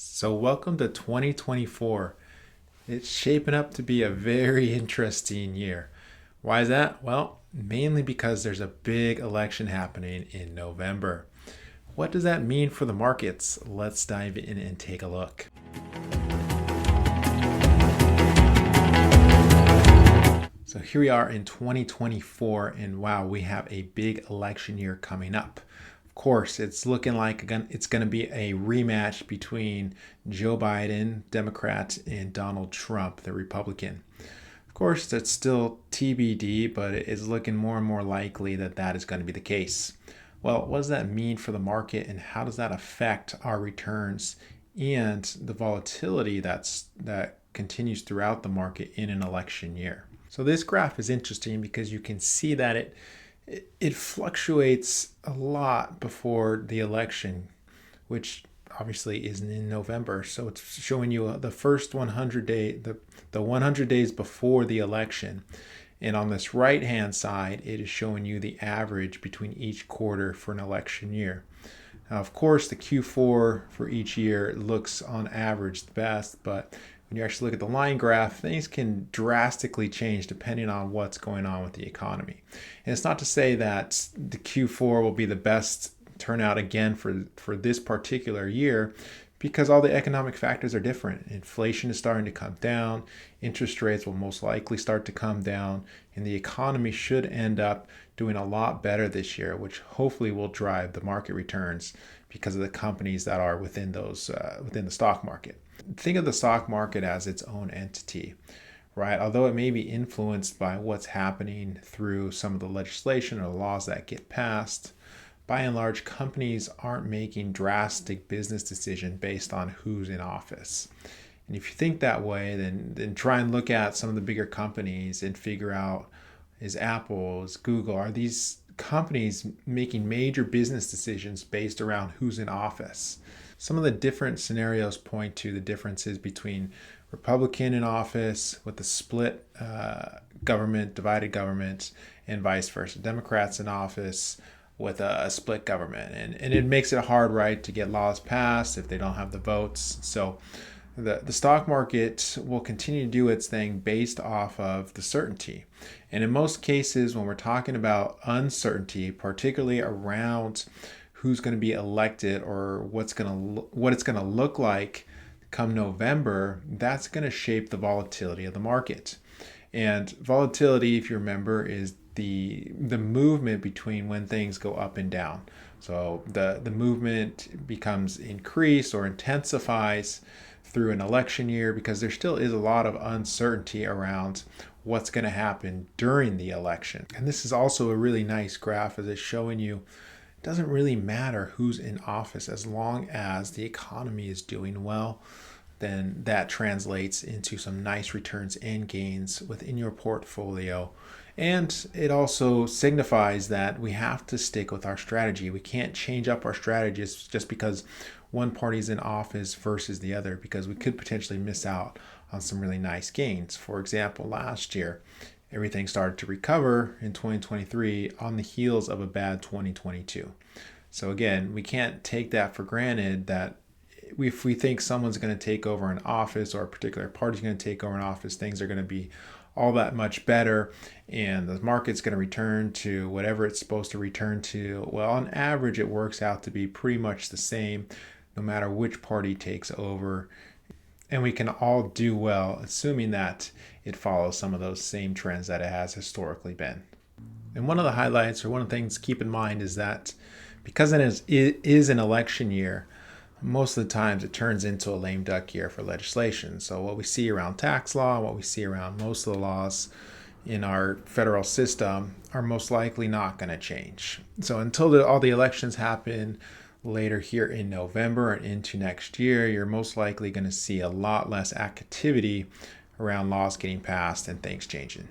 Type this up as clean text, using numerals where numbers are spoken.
So, welcome to 2024. It's shaping up to be a very interesting year. Why is that? Well, mainly because there's a big election happening in November. What does that mean for the markets? Let's dive in and take a look. So, here we are in 2024, and wow, we have a big election year coming up. Of course, it's looking like it's going to be a rematch between Joe Biden, Democrat, and Donald Trump, the Republican. Of course, that's still TBD, but it is looking more and more likely that that is going to be the case. Well, what does that mean for the market, and how does that affect our returns and the volatility that continues throughout the market in an election year? So this graph is interesting because you can see that it fluctuates a lot before the election, which obviously is in November. So it's showing you the first 100 days before the election. And on this right hand side, it is showing you the average between each quarter for an election year. Now, of course, the Q4 for each year looks on average the best, but when you actually look at the line graph, things can drastically change depending on what's going on with the economy. And it's not to say that the Q4 will be the best turnout again for this particular year, because all the economic factors are different. Inflation is starting to come down, interest rates will most likely start to come down, and the economy should end up doing a lot better this year, which hopefully will drive the market returns because of the companies that are within the stock market. Think of the stock market as its own entity, right? Although it may be influenced by what's happening through some of the legislation or laws that get passed, by and large, companies aren't making drastic business decisions based on who's in office. And if you think that way, then try and look at some of the bigger companies and figure out, is Apple, is Google, are these companies making major business decisions based around who's in office? Some of the different scenarios point to the differences between Republican in office with the split government, divided government, and vice versa. Democrats in office with a split government. And it makes it hard, right, to get laws passed if they don't have the votes. So the stock market will continue to do its thing based off of the certainty. And in most cases, when we're talking about uncertainty, particularly around who's going to be elected or what it's going to look like come November, that's going to shape the volatility of the market. And volatility, if you remember, is the movement between when things go up and down. So the movement becomes increased or intensifies through an election year because there still is a lot of uncertainty around what's going to happen during the election. And this is also a really nice graph as it's showing you it doesn't really matter who's in office as long as the economy is doing well. Then that translates into some nice returns and gains within your portfolio. And it also signifies that we have to stick with our strategy. We can't change up our strategies just because one party's in office versus the other, because we could potentially miss out on some really nice gains. For example, last year, everything started to recover in 2023 on the heels of a bad 2022. So again, we can't take that for granted that if we think someone's going to take over an office or a particular party's going to take over an office, things are going to be all that much better and the market's going to return to whatever it's supposed to return to. Well, on average, it works out to be pretty much the same no matter which party takes over. And we can all do well, assuming that it follows some of those same trends that it has historically been. And one of the highlights, or one of the things to keep in mind, is that because it is an election year, most of the times it turns into a lame duck year for legislation. So what we see around tax law, what we see around most of the laws in our federal system are most likely not going to change. So until all the elections happen later here in November and into next year, you're most likely going to see a lot less activity around laws getting passed and things changing.